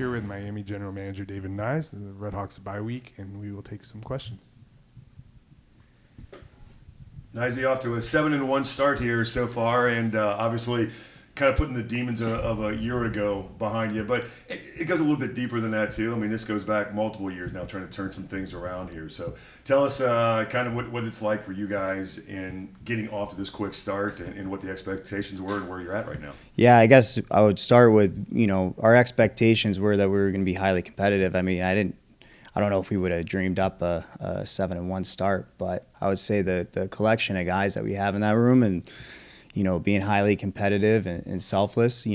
here with Miami General Manager David Nies, the Redhawks bye week, and we will take some questions. Nies off to a 7-1 start here so far, and obviously kind of putting the demons of a year ago behind you. But it goes a little bit deeper than that, too. I mean, this goes back multiple years now, trying to turn some things around here. So tell us kind of what it's like for you guys in getting off to this quick start and what the expectations were and where you're at right now. Yeah, I guess I would start with, our expectations were that we were going to be highly competitive. I mean, I don't know if we would have dreamed up a 7-1 start, but I would say the collection of guys that we have in that room and, being highly competitive and selfless,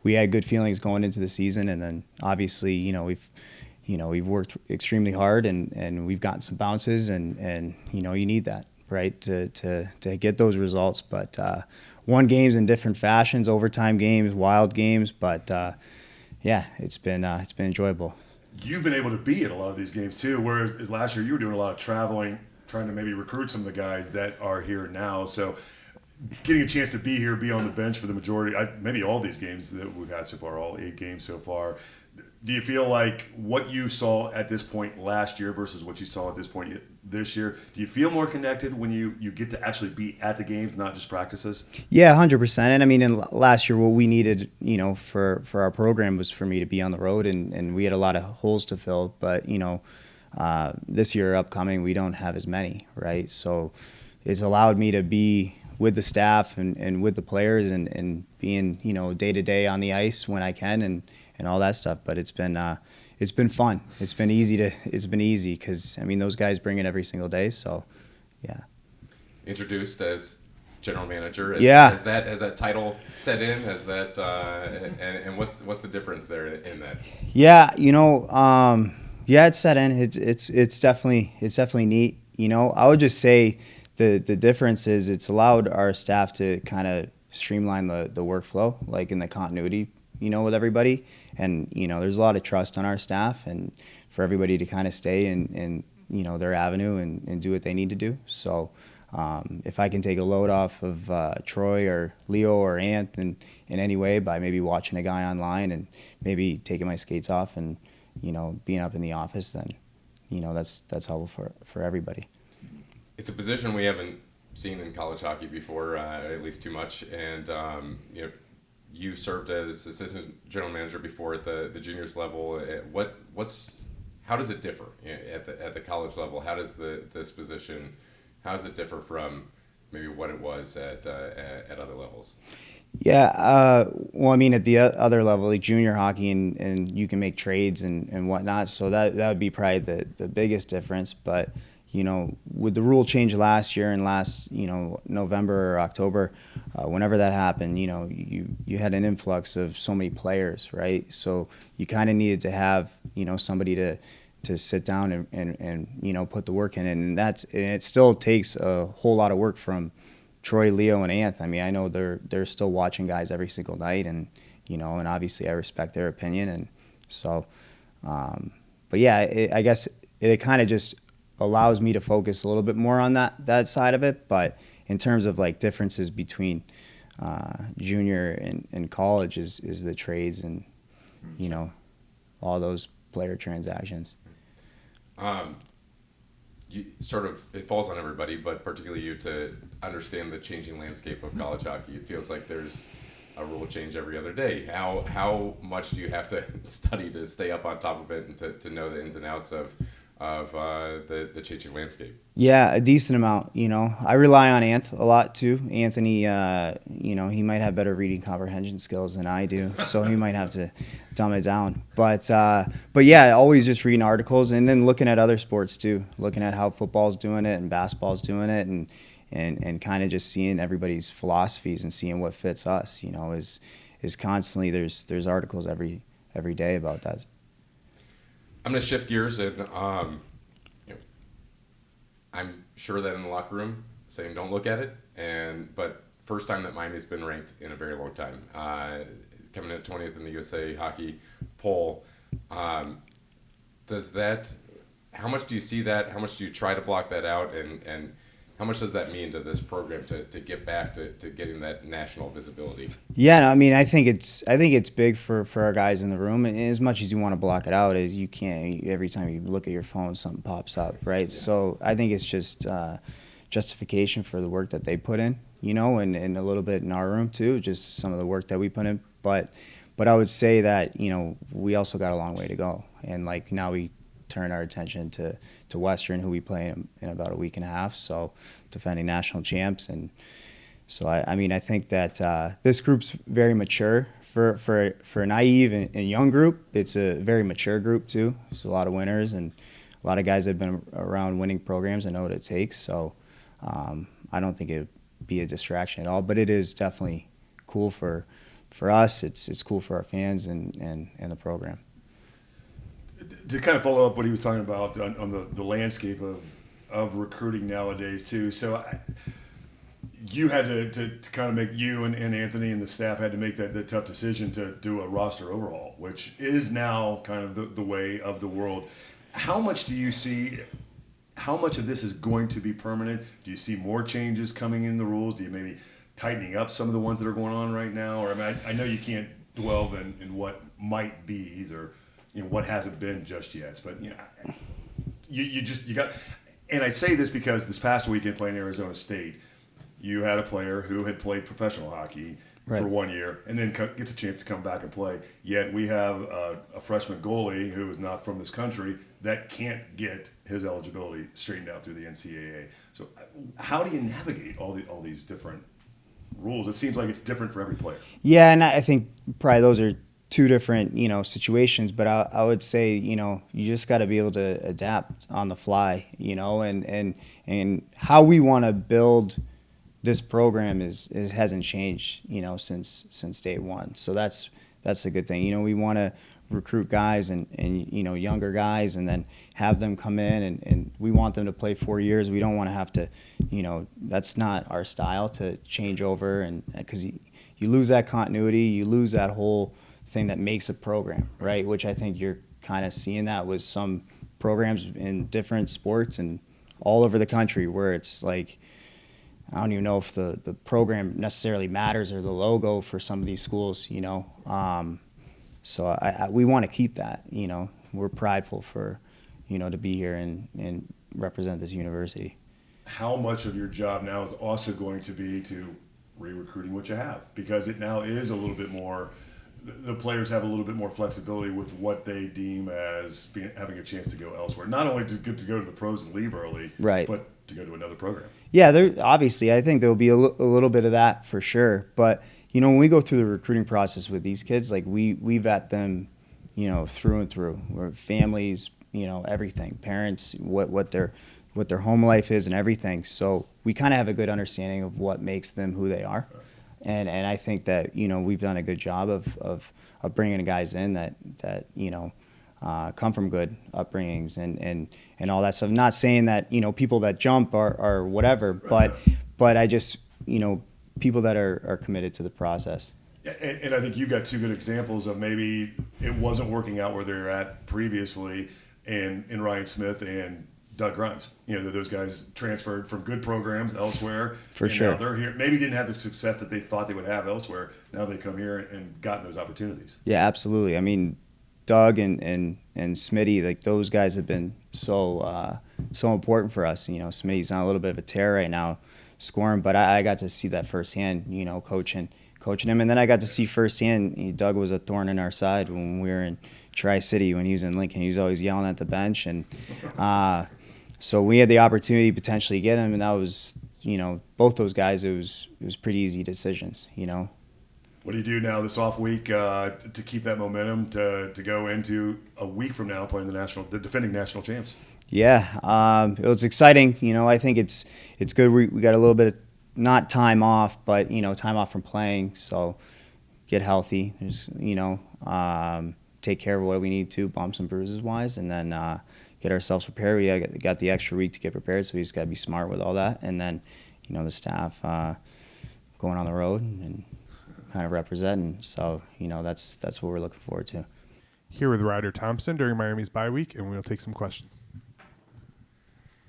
we had good feelings going into the season. And then obviously, we've worked extremely hard and we've gotten some bounces and you need that, right, to get those results. But won games in different fashions, overtime games, wild games. But yeah, it's been enjoyable. You've been able to be at a lot of these games too, whereas last year you were doing a lot of traveling, trying to maybe recruit some of the guys that are here now. So getting a chance to be here, be on the bench for the majority, maybe all these games that we've had so far, all 8 games so far. Do you feel like what you saw at this point last year versus what you saw at this point this year, do you feel more connected when you get to actually be at the games, not just practices? Yeah, 100%. And I mean, in last year, what we needed, for our program was for me to be on the road, and we had a lot of holes to fill. But, this year upcoming, we don't have as many, right? So it's allowed me to be with the staff and with the players and being, day-to-day on the ice when I can and all that stuff. But it's been fun. It's been easy because, I mean, those guys bring it every single day. So, yeah. Introduced as general manager. Yeah. Has that title set in? Has that and what's the difference there in that? Yeah, yeah, it's set in. It's definitely neat. I would just say the difference is it's allowed our staff to kind of streamline the workflow, like in the continuity, with everybody. And, there's a lot of trust on our staff and for everybody to kind of stay in their avenue and do what they need to do. So if I can take a load off of Troy or Leo or Ant in any way by maybe watching a guy online and maybe taking my skates off and, being up in the office, then, that's helpful for everybody. It's a position we haven't seen in college hockey before, at least too much. And you served as assistant general manager before at the juniors level. How does it differ at the college level? How does this position, how does it differ from maybe what it was at other levels? Yeah, well, I mean, at the other level, like junior hockey, and you can make trades and whatnot. So that would be probably the biggest difference. But with the rule change last year and last, November or October, whenever that happened, you had an influx of so many players, right? So you kind of needed to have, somebody to sit down and put the work in. And it still takes a whole lot of work from Troy, Leo, and Anth. I mean, I know they're still watching guys every single night, and, and obviously I respect their opinion. And so, but yeah, I guess it kind of just allows me to focus a little bit more on that side of it. But in terms of like differences between junior and college is the trades and all those player transactions. You sort of, it falls on everybody, but particularly you, to understand the changing landscape of college hockey. It feels like there's a rule change every other day. How much do you have to study to stay up on top of it and to know the ins and outs of the changing landscape? Yeah, a decent amount. I rely on Anth a lot too. Anthony, he might have better reading comprehension skills than I do, so he might have to dumb it down. But yeah, always just reading articles and then looking at other sports too, looking at how football's doing it and basketball's doing it, and kind of just seeing everybody's philosophies and seeing what fits us. Is constantly there's articles every day about that. I'm going to shift gears, and I'm sure that in the locker room saying don't look at it, but first time that Miami's been ranked in a very long time, coming in at 20th in the USA Hockey poll. How much do you see that? How much do you try to block that out? And How much does that mean to this program to get back to getting that national visibility? Yeah, no, I mean, I think it's big for our guys in the room. And as much as you want to block it out, as you can't. Every time you look at your phone, something pops up, right? Yeah. So I think it's just justification for the work that they put in, and a little bit in our room too, just some of the work that we put in. But I would say that we also got a long way to go, and like now we turn our attention to Western, who we play in about a week and a half. So defending national champs. And so I mean, I think that this group's very mature for a naive and young group. It's a very mature group too. There's a lot of winners and a lot of guys that have been around winning programs and know what it takes. So I don't think it would be a distraction at all, but it is definitely cool for us. It's cool for our fans and the program. To kind of follow up what he was talking about on the landscape of recruiting nowadays too. So you had to kind of make, you and Anthony and the staff had to make that tough decision to do a roster overhaul, which is now kind of the way of the world. How much do you see, how much of this is going to be permanent? Do you see more changes coming in the rules? Do you maybe tightening up some of the ones that are going on right now? Or I mean, I know you can't dwell in what might be or what hasn't been just yet, but you got. And I say this because this past weekend playing Arizona State, you had a player who had played professional hockey Right. for 1 year and then gets a chance to come back and play. Yet we have a freshman goalie who is not from this country that can't get his eligibility straightened out through the NCAA. So how do you navigate all these different rules? It seems like it's different for every player. Yeah, and I think probably those are two different, situations, but I would say, you just got to be able to adapt on the fly, and how we want to build this program hasn't changed, since day one. So that's a good thing. We want to recruit guys and younger guys and then have them come in and we want them to play 4 years. We don't want to have to, that's not our style to change over, and because you lose that continuity, you lose that whole thing that makes a program, right? Which I think you're kind of seeing that with some programs in different sports and all over the country where it's like, I don't even know if the program necessarily matters or the logo for some of these schools, So we want to keep that, We're prideful for, to be here and represent this university. How much of your job now is also going to be to re-recruiting what you have? Because it now is a little bit more, the players have a little bit more flexibility with what they deem as having a chance to go elsewhere. Not only to go to the pros and leave early, right, but to go to another program. Yeah, obviously, I think there'll be a little bit of that for sure. But, when we go through the recruiting process with these kids, like we vet them, through and through. We're families, everything, parents, what their home life is and everything. So we kind of have a good understanding of what makes them who they are. And I think that, we've done a good job of bringing guys in that come from good upbringings and all that stuff. Not saying that, people that jump are whatever, but I just, people that are committed to the process. And I think you got two good examples of maybe it wasn't working out where they were at previously in Ryan Smith and Doug Grimes. Those guys transferred from good programs elsewhere. For sure. Now they're here. Maybe didn't have the success that they thought they would have elsewhere. Now they come here and gotten those opportunities. Yeah, absolutely. I mean, Doug and Smitty, like those guys have been so important for us. Smitty's on a little bit of a tear right now, scoring, but I got to see that firsthand. Coaching him, and then I got to see firsthand. Doug was a thorn in our side when we were in Tri-City. When he was in Lincoln, he was always yelling at the bench, and so we had the opportunity to potentially get him, and that was both those guys. It was pretty easy decisions. What do you do now this off week to keep that momentum to go into a week from now playing the defending national champs? Yeah, it was exciting. I think it's good. We got a little bit of, not time off, but time off from playing. So get healthy. There's take care of what we need to, bumps and bruises wise, and then get ourselves prepared. We got the extra week to get prepared, so we just got to be smart with all that. And then the staff going on the road and kind of representing. So that's what we're looking forward to. Here with Ryder Thompson during Miami's bye week, and we'll take some questions.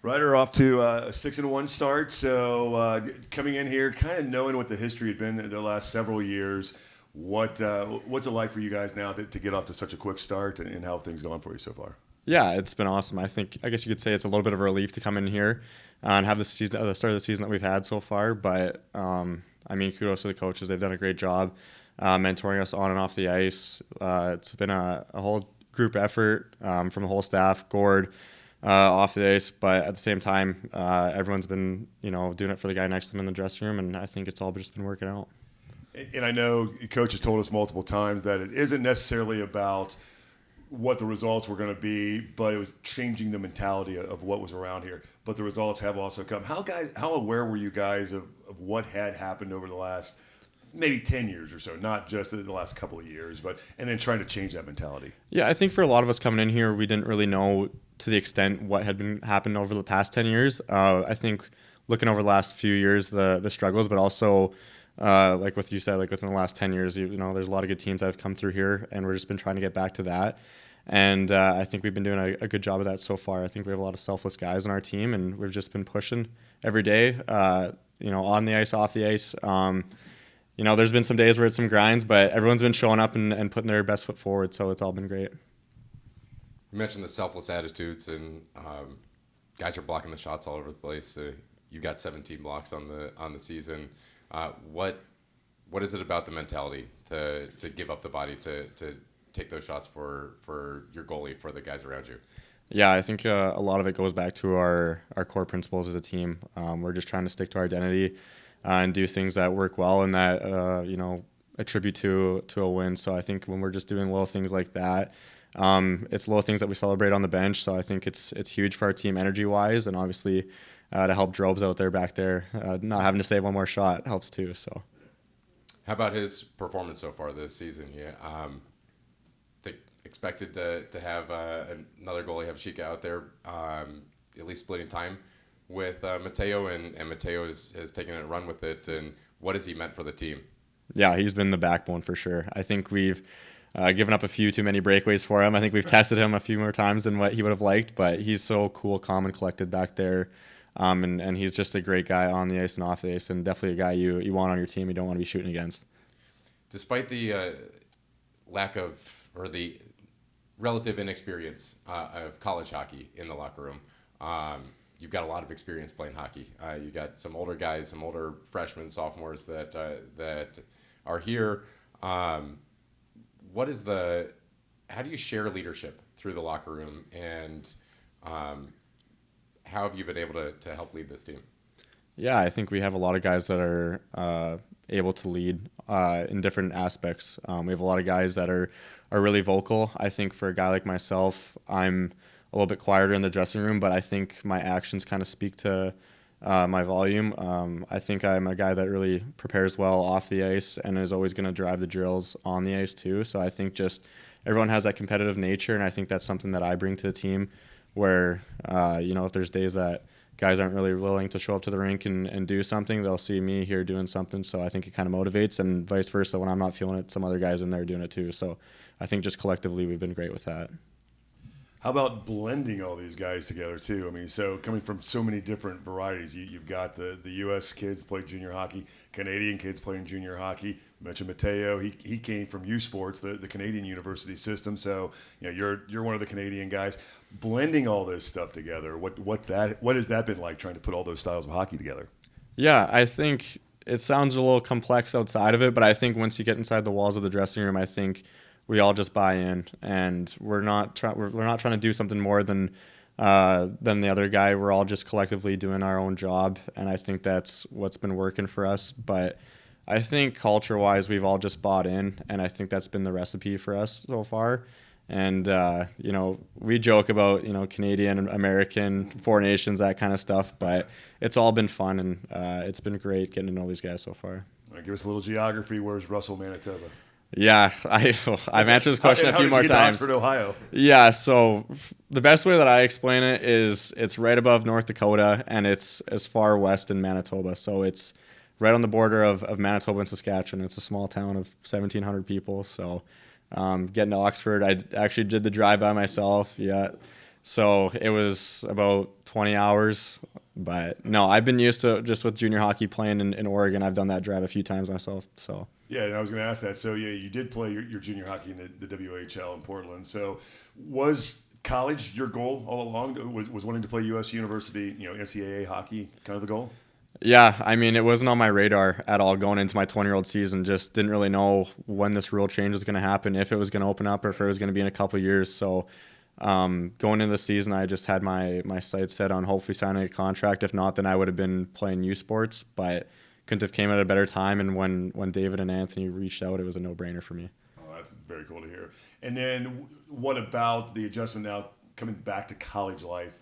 Ryder off to a 6-1 start. So coming in here, kind of knowing what the history had been the last several years. What's it like for you guys now to get off to such a quick start, and how have things gone for you so far? Yeah, it's been awesome. I guess you could say it's a little bit of a relief to come in here and have the start of the season that we've had so far. But I mean, kudos to the coaches; they've done a great job mentoring us on and off the ice. It's been a whole group effort from the whole staff, Gord, off the ice. But at the same time, everyone's been doing it for the guy next to them in the dressing room, and I think it's all just been working out. And I know coach has told us multiple times that it isn't necessarily about what the results were going to be, but it was changing the mentality of what was around here. But the results have also come. How aware were you guys of what had happened over the last maybe 10 years or so, not just the last couple of years, and then trying to change that mentality? Yeah, I think for a lot of us coming in here, we didn't really know to the extent what had been happened over the past 10 years. I think looking over the last few years, the struggles, but also like what you said, like within the last 10 years, there's a lot of good teams that have come through here, and we're just been trying to get back to that. And I think we've been doing a good job of that so far. I think we have a lot of selfless guys on our team, and we've just been pushing every day, on the ice, off the ice. There's been some days where it's some grinds, but everyone's been showing up and putting their best foot forward, so it's all been great. You mentioned the selfless attitudes, and guys are blocking the shots all over the place. You got 17 blocks on the season. What is it about the mentality to give up the body to take those shots for your goalie, for the guys around you? Yeah, I think a lot of it goes back to our core principles as a team. We're just trying to stick to our identity and do things that work well and that attribute to a win. So I think when we're just doing little things like that, it's little things that we celebrate on the bench. So I think it's huge for our team energy wise, and obviously to help Drobes out there back there, not having to save one more shot helps too. So, how about his performance so far this season? Yeah, expected to have another goalie, have Shika out there, at least splitting time with Mateo, and Mateo has taken a run with it. And what has he meant for the team? Yeah, he's been the backbone for sure. I think we've given up a few too many breakaways for him. I think we've tested him a few more times than what he would have liked, but he's so cool, calm, and collected back there. And he's just a great guy on the ice and off the ice, and definitely a guy you want on your team, you don't want to be shooting against. Despite the lack of, or the relative inexperience of college hockey in the locker room, you've got a lot of experience playing hockey. You got some older guys, some older freshmen, sophomores that are here. How do you share leadership through the locker room, and how have you been able to help lead this team? Yeah, I think we have a lot of guys that are able to lead in different aspects. We have a lot of guys that are really vocal. I think for a guy like myself, I'm a little bit quieter in the dressing room, but I think my actions kind of speak to my volume. I think I'm a guy that really prepares well off the ice and is always going to drive the drills on the ice too. So I think just everyone has that competitive nature, and I think that's something that I bring to the team where, if there's days that guys aren't really willing to show up to the rink and do something, they'll see me here doing something. So I think it kind of motivates, and vice versa. When I'm not feeling it, some other guys in there doing it too. So I think just collectively we've been great with that. How about blending all these guys together too? I mean, so coming from so many different varieties, you've got the U.S. kids play junior hockey, Canadian kids playing junior hocky. You mentioned Mateo; he came from U Sports, the Canadian university system. So you're one of the Canadian guys. Blending all this stuff together, what has that been like, trying to put all those styles of hockey together? Yeah, I think it sounds a little complex outside of it, but I think once you get inside the walls of the dressing room, I think we all just buy in, and we're not trying to do something more than the other guy. We're all just collectively doing our own job, and I think that's what's been working for us. But I think culture-wise, we've all just bought in, and I think that's been the recipe for us so far. And we joke about Canadian, American, Four Nations, that kind of stuff, but it's all been fun, and it's been great getting to know these guys so far. All right, give us a little geography. Where's Russell, Manitoba? Yeah, I've answered this question a few more times. How did you get to Oxford, Ohio? Yeah, so the best way that I explain it is it's right above North Dakota, and it's as far west in Manitoba. So it's right on the border of Manitoba and Saskatchewan. It's a small town of 1,700 people. So getting to Oxford, I actually did the drive by myself. Yeah, So it was about 20 hours. But no, I've been used to just with junior hockey playing in Oregon. I've done that drive a few times myself. So Yeah, and I was going to ask that. So, yeah, you did play your junior hockey in the WHL in Portland. So, was college your goal all along? Was wanting to play U.S. University, NCAA hockey kind of the goal? yeah, I mean, it wasn't on my radar at all going into my 20-year-old season. Just didn't really know when this rule change was going to happen, if it was going to open up or if it was going to be in a couple of years. So going into the season, I just had my sights set on hopefully signing a contract. If not, then I would have been playing U Sports, but couldn't have came at a better time. And when David and Anthony reached out, it was a no-brainer for me. Oh, that's very cool to hear. And then what about the adjustment now coming back to college life?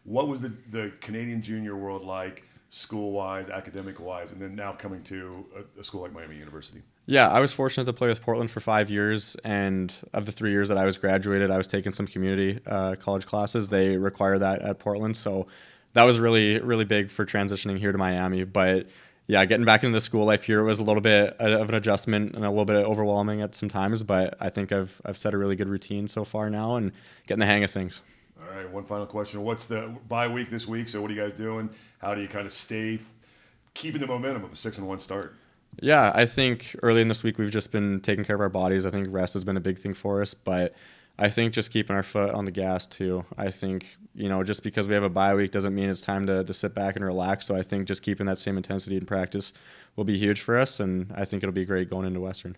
What was the Canadian junior world like, school-wise, academic-wise, and then now coming to a school like Miami University? Yeah, I was fortunate to play with Portland for 5 years, and of the 3 years that I was graduated, I was taking some community college classes. They require that at Portland, so that was really, really big for transitioning here to Miami. But yeah, getting back into the school life here was a little bit of an adjustment and a little bit overwhelming at some times, but I think I've set a really good routine so far now and getting the hang of things. All right, one final question. What's the bye week this week? So what are you guys doing? How do you kind of stay keeping the momentum of a 6-1 start? Yeah, I think early in this week we've just been taking care of our bodies. I think rest has been a big thing for us, but I think just keeping our foot on the gas too. I think, just because we have a bye week doesn't mean it's time to sit back and relax. So I think just keeping that same intensity in practice will be huge for us, and I think it'll be great going into Western.